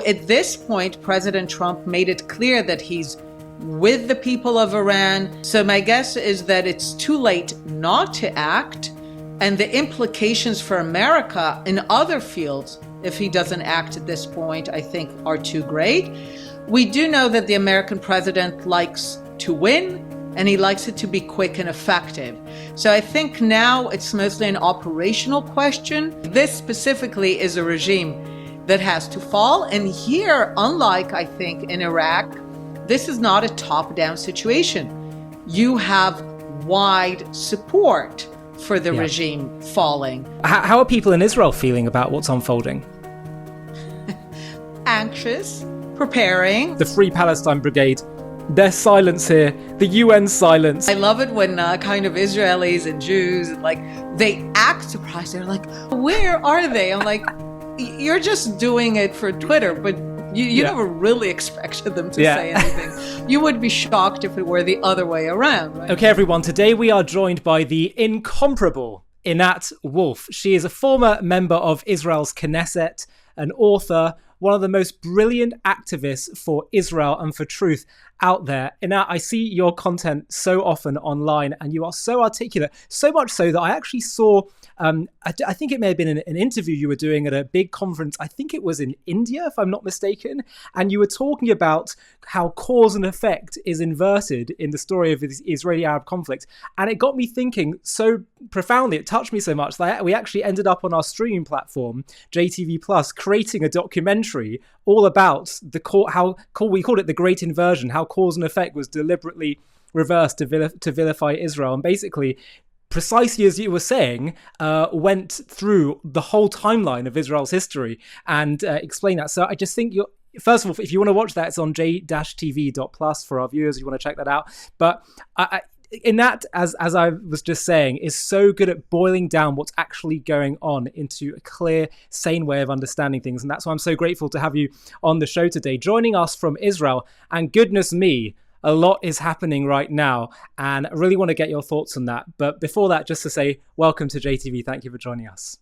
at this point, President Trump made it clear that he's with the people of Iran. So my guess is that it's too late not to act. And the implications for America in other fields, if he doesn't act at this point, I think are too great. We do know that the American president likes to win, and he likes it to be quick and effective. So I think now it's mostly an operational question. This specifically is a regime that has to fall. And here, unlike, I think, in Iraq, this is not a top-down situation. You have wide support for the regime falling. How are people in Israel feeling about what's unfolding? Anxious, preparing. The Free Palestine Brigade, their silence here, the UN silence. I love it when kind of Israelis and Jews, like, they act surprised. They're like, where are they? I'm like, you're just doing it for Twitter, but you never really expected them to say anything. You would be shocked if it were the other way around, right? Okay, everyone, today we are joined by the incomparable Einat Wilf. She is a former member of Israel's Knesset, an author, one of the most brilliant activists for Israel and for truth out there. Einat, I see your content so often online and you are so articulate, so much so that I actually saw, I think it may have been an interview you were doing at a big conference. I think it was in India, if I'm not mistaken. And you were talking about how cause and effect is inverted in the story of the Israeli-Arab conflict. And it got me thinking so profoundly, it touched me so much that we actually ended up on our streaming platform, JTV Plus, creating a documentary all about we called it the Great Inversion, how cause and effect was deliberately reversed to vilify Israel. And basically, precisely as you were saying, went through the whole timeline of Israel's history and explained that. So I just think first of all, if you want to watch that, it's on j-tv.plus for our viewers. You want to check that out. But Einat, as I was just saying, is so good at boiling down what's actually going on into a clear, sane way of understanding things. And that's why I'm so grateful to have you on the show today, joining us from Israel. And goodness me, a lot is happening right now. And I really want to get your thoughts on that. But before that, just to say, welcome to JTV. Thank you for joining us.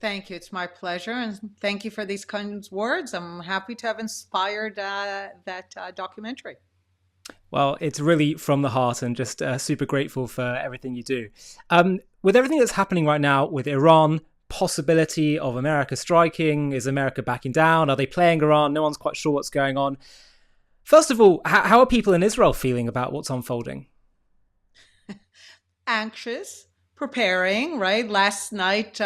Thank you. It's my pleasure. And thank you for these kinds of words. I'm happy to have inspired that documentary. Well, it's really from the heart and just super grateful for everything you do. With everything that's happening right now with Iran, possibility of America striking, is America backing down? Are they playing Iran? No one's quite sure what's going on. First of all, how are people in Israel feeling about what's unfolding? Anxious, preparing, right? Last night,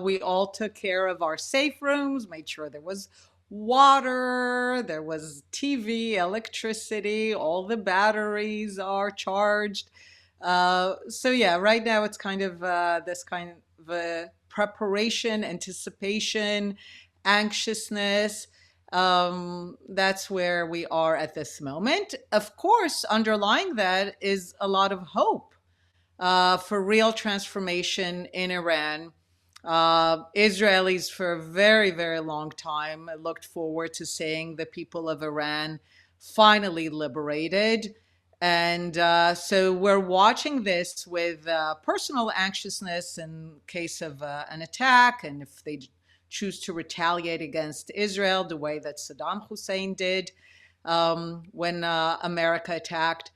we all took care of our safe rooms, made sure there was water, there was TV, electricity, all the batteries are charged. So yeah, right now it's kind of this kind of preparation, anticipation, anxiousness. That's where we are at this moment. Of course, underlying that is a lot of hope for real transformation in Iran. Israelis for a very, very long time looked forward to seeing the people of Iran finally liberated. And so we're watching this with personal anxiousness in case of an attack, and if they choose to retaliate against Israel the way that Saddam Hussein did when America attacked.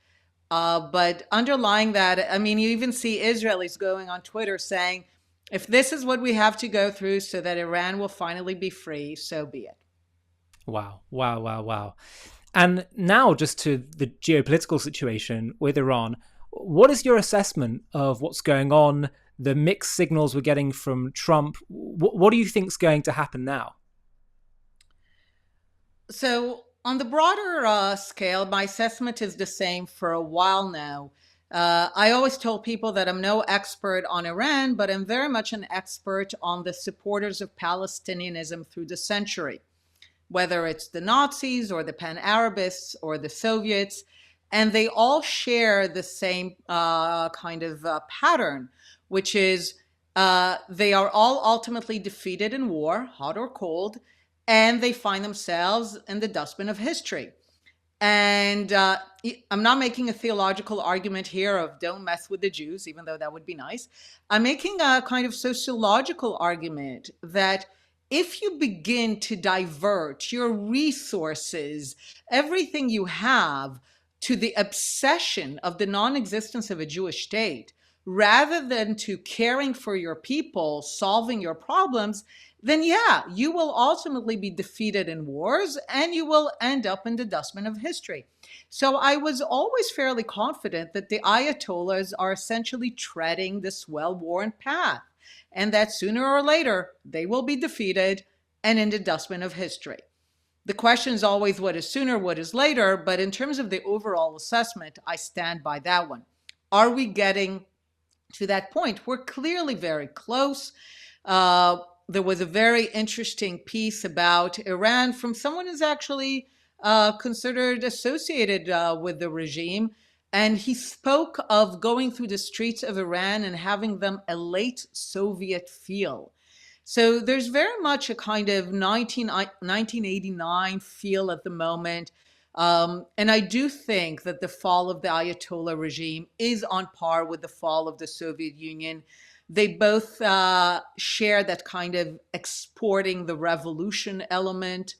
But underlying that, I mean, you even see Israelis going on Twitter saying, if this is what we have to go through so that Iran will finally be free, so be it. Wow. And now just to the geopolitical situation with Iran, what is your assessment of what's going on, the mixed signals we're getting from Trump? What do you think is going to happen now? So on the broader scale, my assessment is the same for a while now. I always told people that I'm no expert on Iran, but I'm very much an expert on the supporters of Palestinianism through the century, whether it's the Nazis or the Pan-Arabists or the Soviets, and they all share the same kind of pattern, which is they are all ultimately defeated in war, hot or cold, and they find themselves in the dustbin of history. And I'm not making a theological argument here of don't mess with the Jews, even though that would be nice. I'm making a kind of sociological argument that if you begin to divert your resources, everything you have, to the obsession of the non-existence of a Jewish state, rather than to caring for your people, solving your problems, then yeah, you will ultimately be defeated in wars and you will end up in the dustbin of history. So I was always fairly confident that the Ayatollahs are essentially treading this well-worn path, and that sooner or later they will be defeated and in the dustbin of history. The question is always what is sooner, what is later, but in terms of the overall assessment, I stand by that one. Are we getting to that point? We're clearly very close. There was a very interesting piece about Iran from someone who's actually considered associated with the regime. And he spoke of going through the streets of Iran and having them a late Soviet feel. So there's very much a kind of 1989 feel at the moment. And I do think that the fall of the Ayatollah regime is on par with the fall of the Soviet Union. They both share that kind of exporting the revolution element,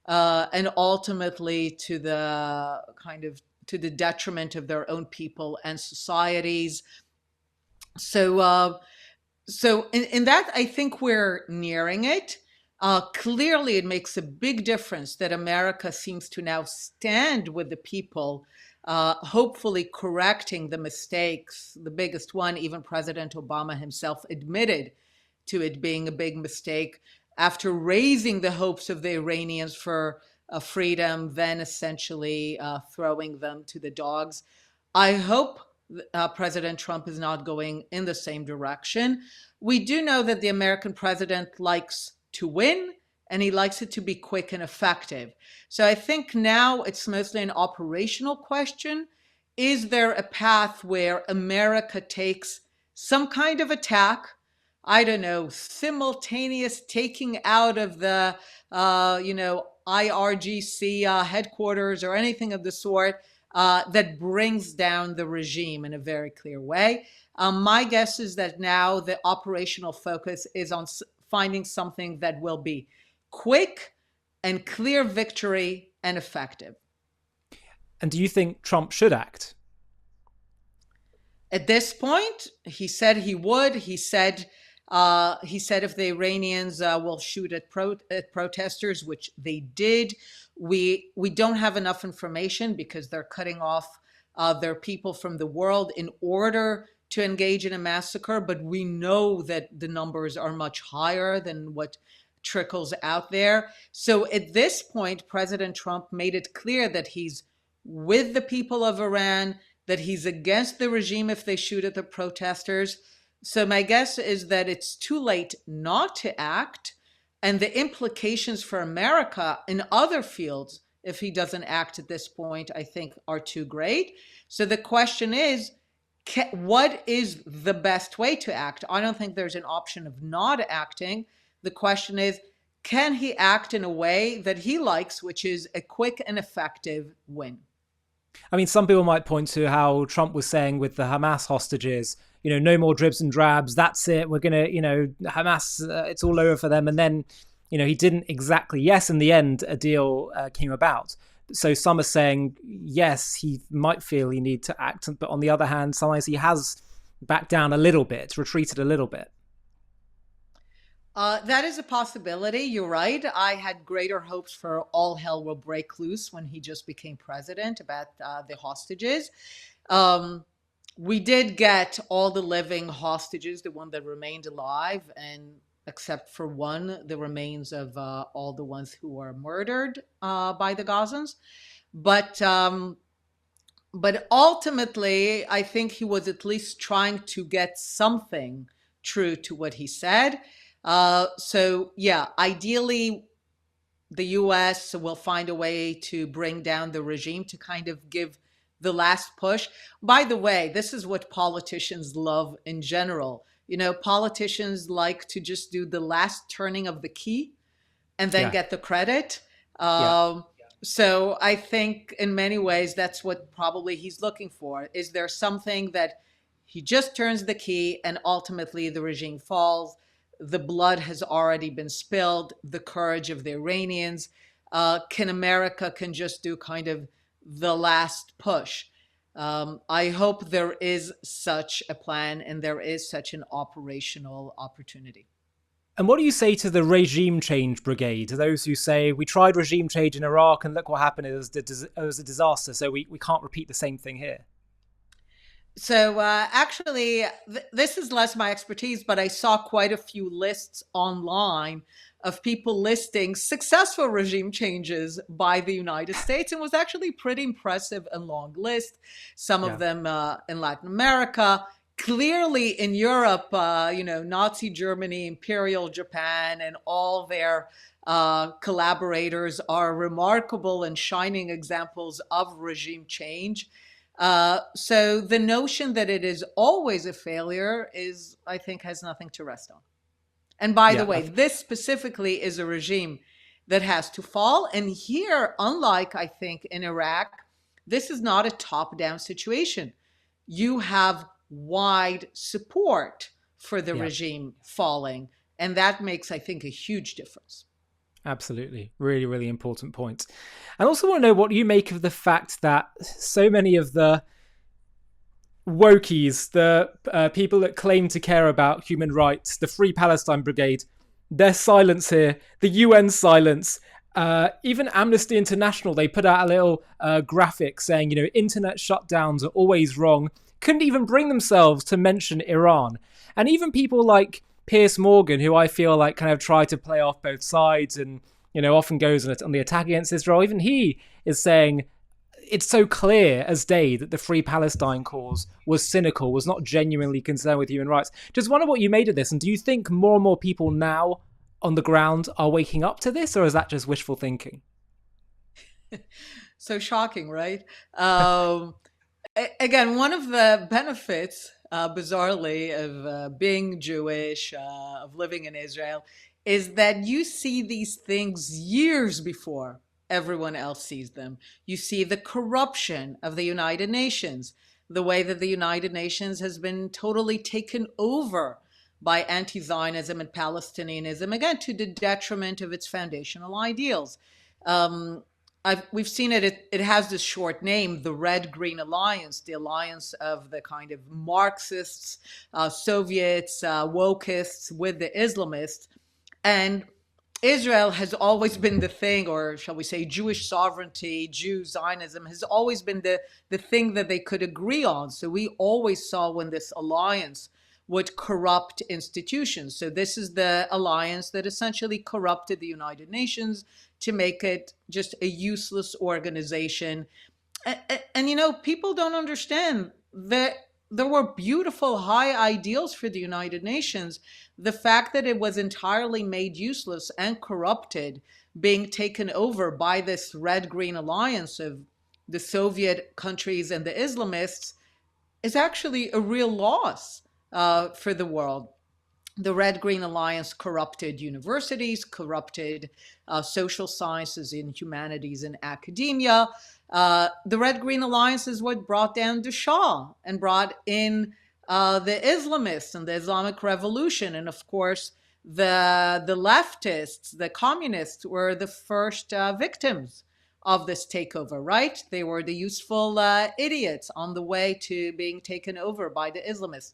and ultimately to the kind of to the detriment of their own people and societies. So in that, I think we're nearing it. Clearly, it makes a big difference that America seems to now stand with the people, hopefully correcting the mistakes. The biggest one, even President Obama himself admitted to it being a big mistake after raising the hopes of the Iranians for freedom, then essentially throwing them to the dogs. I hope President Trump is not going in the same direction. We do know that the American president likes to win, and he likes it to be quick and effective. So I think now it's mostly an operational question. Is there a path where America takes some kind of attack? I don't know, simultaneous taking out of the, IRGC headquarters or anything of the sort, that brings down the regime in a very clear way. My guess is that now the operational focus is on finding something that will be quick and clear victory and effective. And do you think Trump should act? At this point, he said he would. He said if the Iranians will shoot at protesters, which they did, we don't have enough information because they're cutting off their people from the world in order to engage in a massacre. But we know that the numbers are much higher than what trickles out there. So at this point, President Trump made it clear that he's with the people of Iran, that he's against the regime if they shoot at the protesters. So my guess is that it's too late not to act, and the implications for America in other fields, if he doesn't act at this point, I think are too great. So the question is, what is the best way to act? I don't think there's an option of not acting. The question is, can he act in a way that he likes, which is a quick and effective win? I mean, some people might point to how Trump was saying with the Hamas hostages, no more dribs and drabs. That's it. We're going to, Hamas, it's all over for them. And then, he didn't exactly. Yes, in the end, a deal came about. So some are saying, yes, he might feel he need to act. But on the other hand, sometimes he has backed down a little bit, retreated a little bit. That is a possibility. You're right. I had greater hopes for all hell will break loose when he just became president about the hostages. We did get all the living hostages, the one that remained alive, and except for one, the remains of all the ones who were murdered by the Gazans. But ultimately, I think he was at least trying to get something true to what he said. So yeah, ideally, the US will find a way to bring down the regime to kind of give the last push. By the way, this is what politicians love in general. Politicians like to just do the last turning of the key and then get the credit. So I think in many ways, that's what probably he's looking for. Is there something that he just turns the key and ultimately the regime falls? the blood has already been spilled, the courage of the Iranians. Can America can just do kind of the last push? I hope there is such a plan and there is such an operational opportunity. And what do you say to the regime change brigade, to those who say we tried regime change in Iraq and look what happened, it was a disaster, so we can't repeat the same thing here? So actually, this is less my expertise, but I saw quite a few lists online of people listing successful regime changes by the United States, and was actually pretty impressive and long list. Some of Yeah. them in Latin America, clearly in Europe, Nazi Germany, Imperial Japan, and all their collaborators are remarkable and shining examples of regime change. So the notion that it is always a failure is, I think, has nothing to rest on. And by the Yeah, way, this specifically is a regime that has to fall. And here, unlike I think in Iraq, this is not a top down situation. You have wide support for the yeah, regime falling. And that makes, I think, a huge difference. absolutely. Really, really important point. I also want to know what you make of the fact that so many of the wokies, the people that claim to care about human rights, the Free Palestine Brigade, their silence here, the UN silence, even Amnesty International, they put out a little graphic saying, internet shutdowns are always wrong, couldn't even bring themselves to mention Iran. And even people like Piers Morgan, who I feel like kind of try to play off both sides and, often goes on the attack against Israel, even he is saying, it's so clear as day that the Free Palestine cause was cynical, was not genuinely concerned with human rights. Just wonder what you made of this, and do you think more and more people now on the ground are waking up to this, or is that just wishful thinking? So shocking, right? Again, one of the benefits, bizarrely, of being Jewish, of living in Israel, is that you see these things years before everyone else sees them. You see the corruption of the United Nations, the way that the United Nations has been totally taken over by anti-Zionism and Palestinianism, again, to the detriment of its foundational ideals. Um, we've seen it has this short name, the Red Green Alliance, the alliance of the kind of Marxists, Soviets, wokists with the Islamists. And Israel has always been the thing, or shall we say, Jewish sovereignty, Jew Zionism has always been the thing that they could agree on. So we always saw when this alliance would corrupt institutions. So this is the alliance that essentially corrupted the United Nations to make it just a useless organization. And people don't understand that there were beautiful high ideals for the United Nations. The fact that it was entirely made useless and corrupted, being taken over by this red green alliance of the Soviet countries and the Islamists, is actually a real loss for the world. The Red Green Alliance corrupted universities, corrupted social sciences and humanities and academia. The Red Green Alliance is what brought down the Shah and brought in the Islamists and the Islamic Revolution. And of course, the leftists, the communists, were the first victims of this takeover, right? They were the useful idiots on the way to being taken over by the Islamists.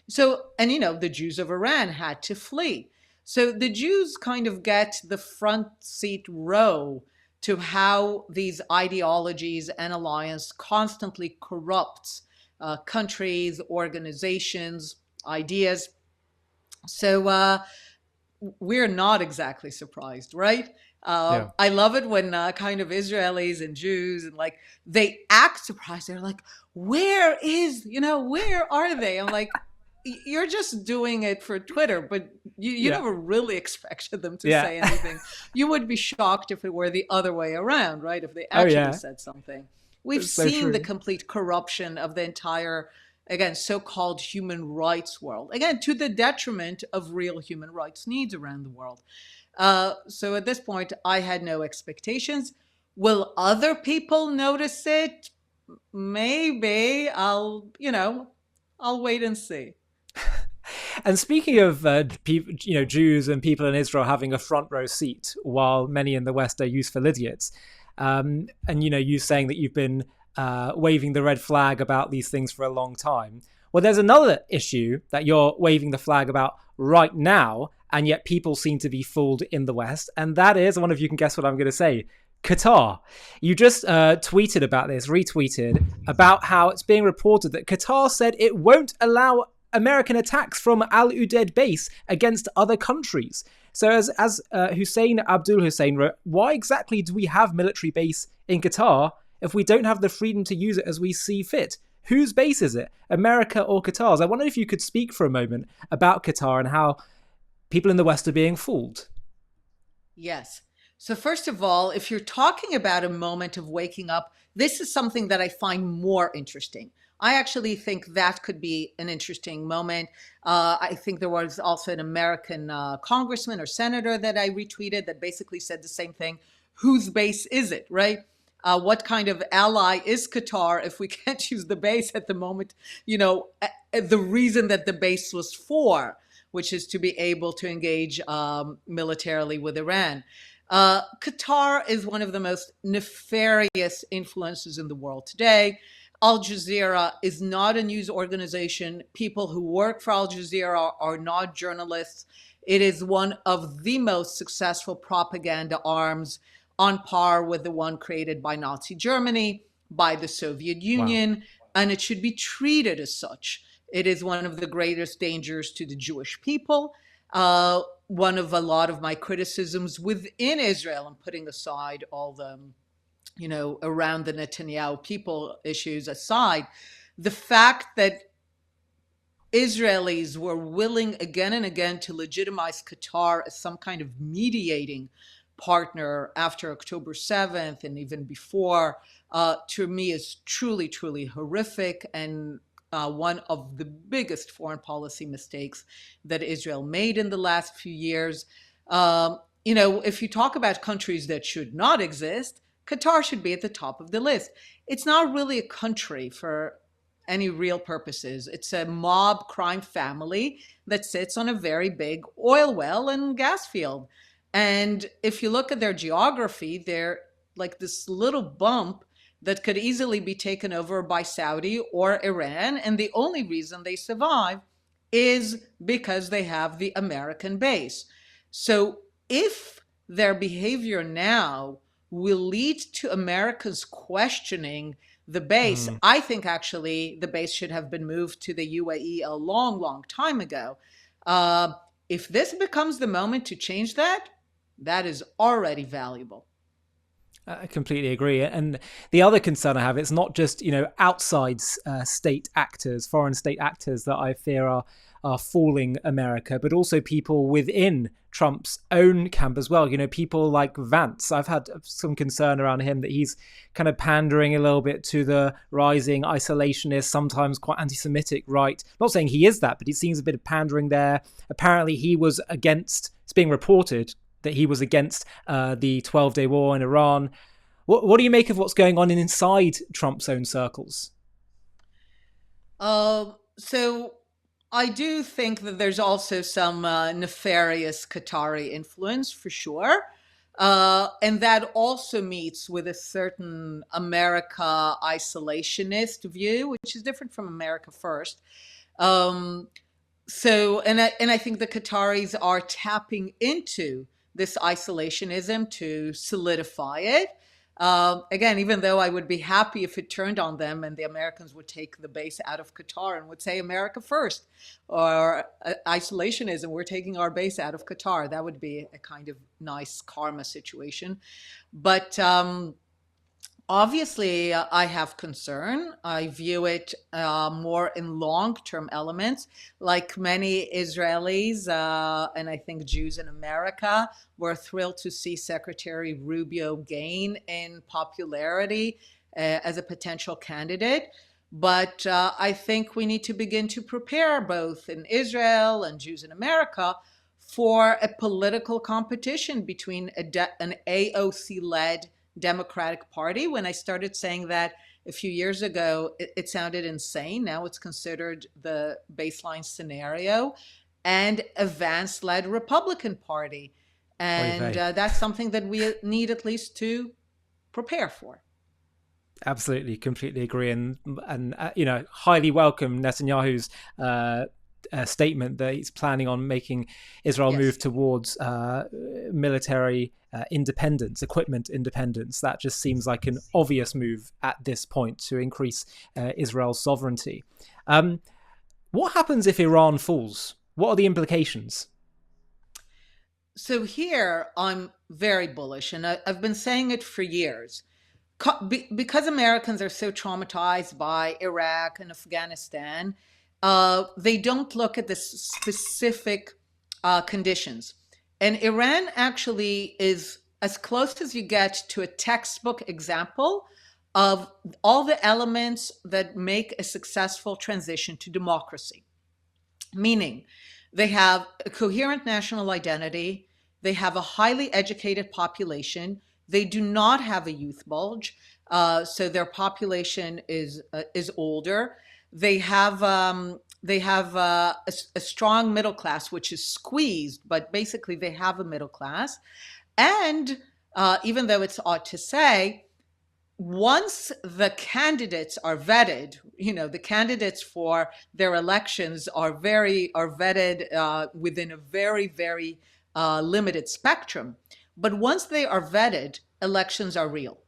So, and the Jews of Iran had to flee. So the Jews kind of get the front seat row to how these ideologies and alliance constantly corrupts countries, organizations, ideas. So we're not exactly surprised, right? Yeah. I love it when kind of Israelis and Jews and like they act surprised. They're like, where are they? I'm like, you're just doing it for Twitter, but you Yeah. never really expected them to Yeah. say anything. You would be shocked if it were the other way around, right? If they Oh, actually yeah. said something. We've That's so seen the true. complete corruption of the entire, again, so-called human rights world, again, to the detriment of real human rights needs around the world. So at this point, I had no expectations. Will other people notice it? Maybe. I'll wait and see. And speaking of Jews and people in Israel having a front row seat, while many in the West are useful idiots, and you saying that you've been waving the red flag about these things for a long time. Well, there's another issue that you're waving the flag about right now, and yet people seem to be fooled in the West, and that is, I wonder if you can guess what I'm going to say, Qatar. You just retweeted about how it's being reported that Qatar said it won't allow American attacks from Al Udeid base against other countries. So as Hussein Abdul Hussein wrote, why exactly do we have military base in Qatar if we don't have the freedom to use it as we see fit? Whose base is it? America or Qatar's? I wonder if you could speak for a moment about Qatar and how people in the West are being fooled. Yes. So first of all, if you're talking about a moment of waking up, this is something that I find more interesting. I actually think that could be an interesting moment. I think there was also an American congressman or senator that I retweeted that basically said the same thing. Whose base is it, right? What kind of ally is Qatar if we can't use the base at the moment? The reason that the base was for, which is to be able to engage militarily with Iran. Qatar is one of the most nefarious influences in the world today. Al Jazeera is not a news organization. People who work for Al Jazeera are not journalists. It is one of the most successful propaganda arms, on par with the one created by Nazi Germany, by the Soviet Union, wow. And it should be treated as such. It is one of the greatest dangers to the Jewish people. One of a lot of my criticisms within Israel, and putting aside all the, around the Netanyahu people issues aside, the fact that Israelis were willing again and again to legitimize Qatar as some kind of mediating partner after October 7th and even before, to me is truly, truly horrific and one of the biggest foreign policy mistakes that Israel made in the last few years. If you talk about countries that should not exist, Qatar should be at the top of the list. It's not really a country for any real purposes. It's a mob crime family that sits on a very big oil well and gas field. And if you look at their geography, they're like this little bump that could easily be taken over by Saudi or Iran. And the only reason they survive is because they have the American base. So if their behavior now will lead to Americans questioning the base, I think actually the base should have been moved to the UAE a long, long time ago. If this becomes the moment to change that, that is already valuable. I completely agree. And the other concern I have, it's not just, outside state actors, foreign state actors that I fear are fooling America, but also people within Trump's own camp as well. People like Vance. I've had some concern around him that he's kind of pandering a little bit to the rising isolationist, sometimes quite anti-Semitic right. Not saying he is that, but it seems a bit of pandering there. Apparently he was against, it's being reported that he was against the 12-day war in Iran. What do you make of what's going on inside Trump's own circles? So I do think that there's also some nefarious Qatari influence for sure. And that also meets with a certain America isolationist view, which is different from America First. And I think the Qataris are tapping into this isolationism to solidify it. Again, even though I would be happy if it turned on them and the Americans would take the base out of Qatar and would say America first, or isolationism, we're taking our base out of Qatar. That would be a kind of nice karma situation. But obviously, I have concern. I view it more in long-term elements. Like many Israelis, and I think Jews in America, were thrilled to see Secretary Rubio gain in popularity as a potential candidate. But I think we need to begin to prepare, both in Israel and Jews in America, for a political competition between an AOC-led Democratic Party. When I started saying that a few years ago, it sounded insane. Now it's considered the baseline scenario. and a Vance-led Republican Party. Oy And vey. that's something that we need at least to prepare for. Absolutely, completely agree, and highly welcome Netanyahu's statement that he's planning on making Israel move Yes. towards military independence, equipment independence. That just seems like an obvious move at this point to increase Israel's sovereignty. What happens if Iran falls? What are the implications? So here I'm very bullish, and I've been saying it for years. Because Americans are so traumatized by Iraq and Afghanistan, they don't look at the specific conditions. And Iran actually is as close as you get to a textbook example of all the elements that make a successful transition to democracy. Meaning, they have a coherent national identity, they have a highly educated population, they do not have a youth bulge, so their population is older. They have a strong middle class, which is squeezed, but basically they have a middle class. And even though it's odd to say, once the candidates are vetted, the candidates for their elections are vetted within a very, very limited spectrum. But once they are vetted, elections are real.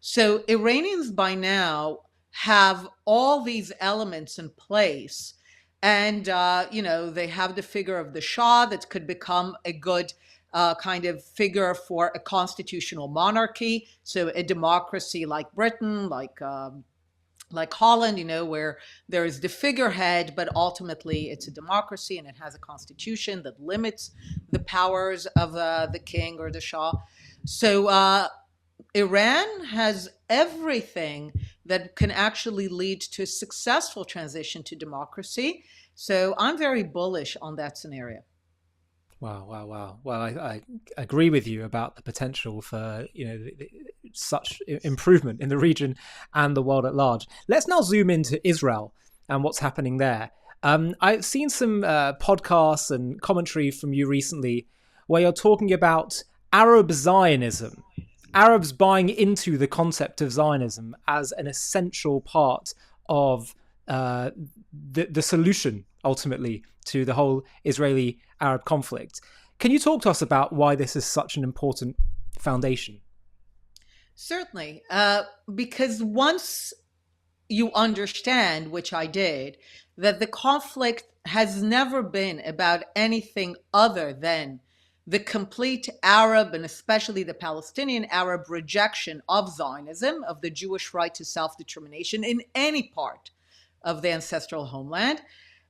So Iranians by now have all these elements in place. And, they have the figure of the Shah that could become a good kind of figure for a constitutional monarchy. So a democracy like Britain, like Holland, where there is the figurehead, but ultimately it's a democracy and it has a constitution that limits the powers of the king or the Shah. So Iran has everything that can actually lead to a successful transition to democracy. So I'm very bullish on that scenario. Wow. Well, I agree with you about the potential for such improvement in the region and the world at large. Let's now zoom into Israel and what's happening there. I've seen some podcasts and commentary from you recently where you're talking about Arab Zionism, Arabs buying into the concept of Zionism as an essential part of the solution, ultimately, to the whole Israeli-Arab conflict. Can you talk to us about why this is such an important foundation? Certainly, because once you understand, which I did, that the conflict has never been about anything other than the complete Arab and especially the Palestinian Arab rejection of Zionism, of the Jewish right to self-determination in any part of the ancestral homeland,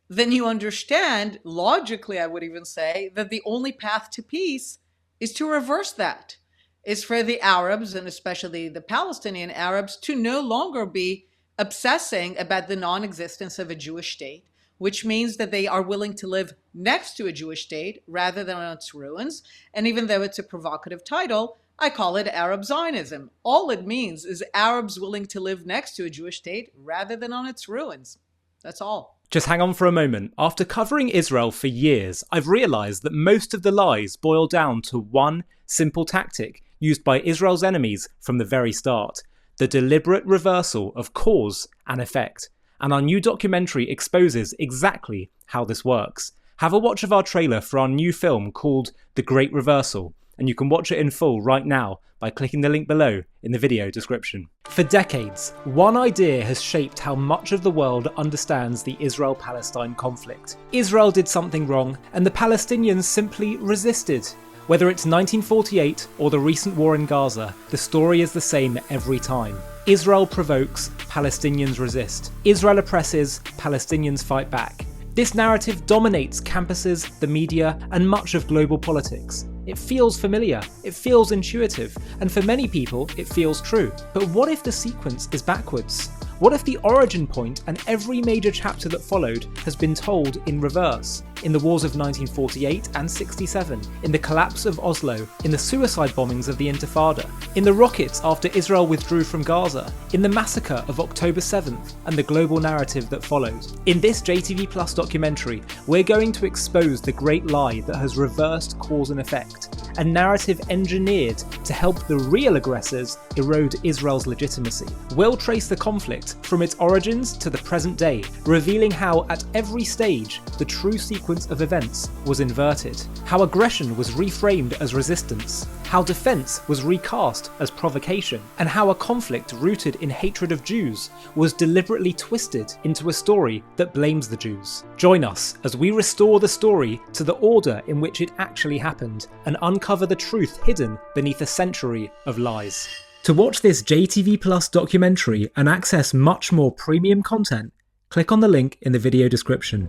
then you understand, logically, I would even say, that the only path to peace is to reverse that, is for the Arabs, and especially the Palestinian Arabs, to no longer be obsessing about the non-existence of a Jewish state, which means that they are willing to live next to a Jewish state rather than on its ruins. And even though it's a provocative title, I call it Arab Zionism. All it means is Arabs willing to live next to a Jewish state rather than on its ruins. That's all. Just hang on for a moment. After covering Israel for years, I've realised that most of the lies boil down to one simple tactic used by Israel's enemies from the very start: the deliberate reversal of cause and effect. And our new documentary exposes exactly how this works. Have a watch of our trailer for our new film called The Great Reversal, and you can watch it in full right now by clicking the link below in the video description. For decades, one idea has shaped how much of the world understands the Israel-Palestine conflict. Israel did something wrong, and the Palestinians simply resisted. Whether it's 1948 or the recent war in Gaza, the story is the same every time. Israel provokes, Palestinians resist. Israel oppresses, Palestinians fight back. This narrative dominates campuses, the media, and much of global politics. It feels familiar, it feels intuitive, and for many people, it feels true. But what if the sequence is backwards? What if the origin point and every major chapter that followed has been told in reverse? In the wars of 1948 and 67, in the collapse of Oslo, in the suicide bombings of the Intifada, in the rockets after Israel withdrew from Gaza, in the massacre of October 7th, and the global narrative that followed. In this JTV Plus documentary, we're going to expose the great lie that has reversed cause and effect, a narrative engineered to help the real aggressors erode Israel's legitimacy. We'll trace the conflict from its origins to the present day, revealing how at every stage the true sequence of events was inverted, how aggression was reframed as resistance, how defence was recast as provocation, and how a conflict rooted in hatred of Jews was deliberately twisted into a story that blames the Jews. Join us as we restore the story to the order in which it actually happened and uncover the truth hidden beneath a century of lies. To watch this JTV Plus documentary and access much more premium content, click on the link in the video description.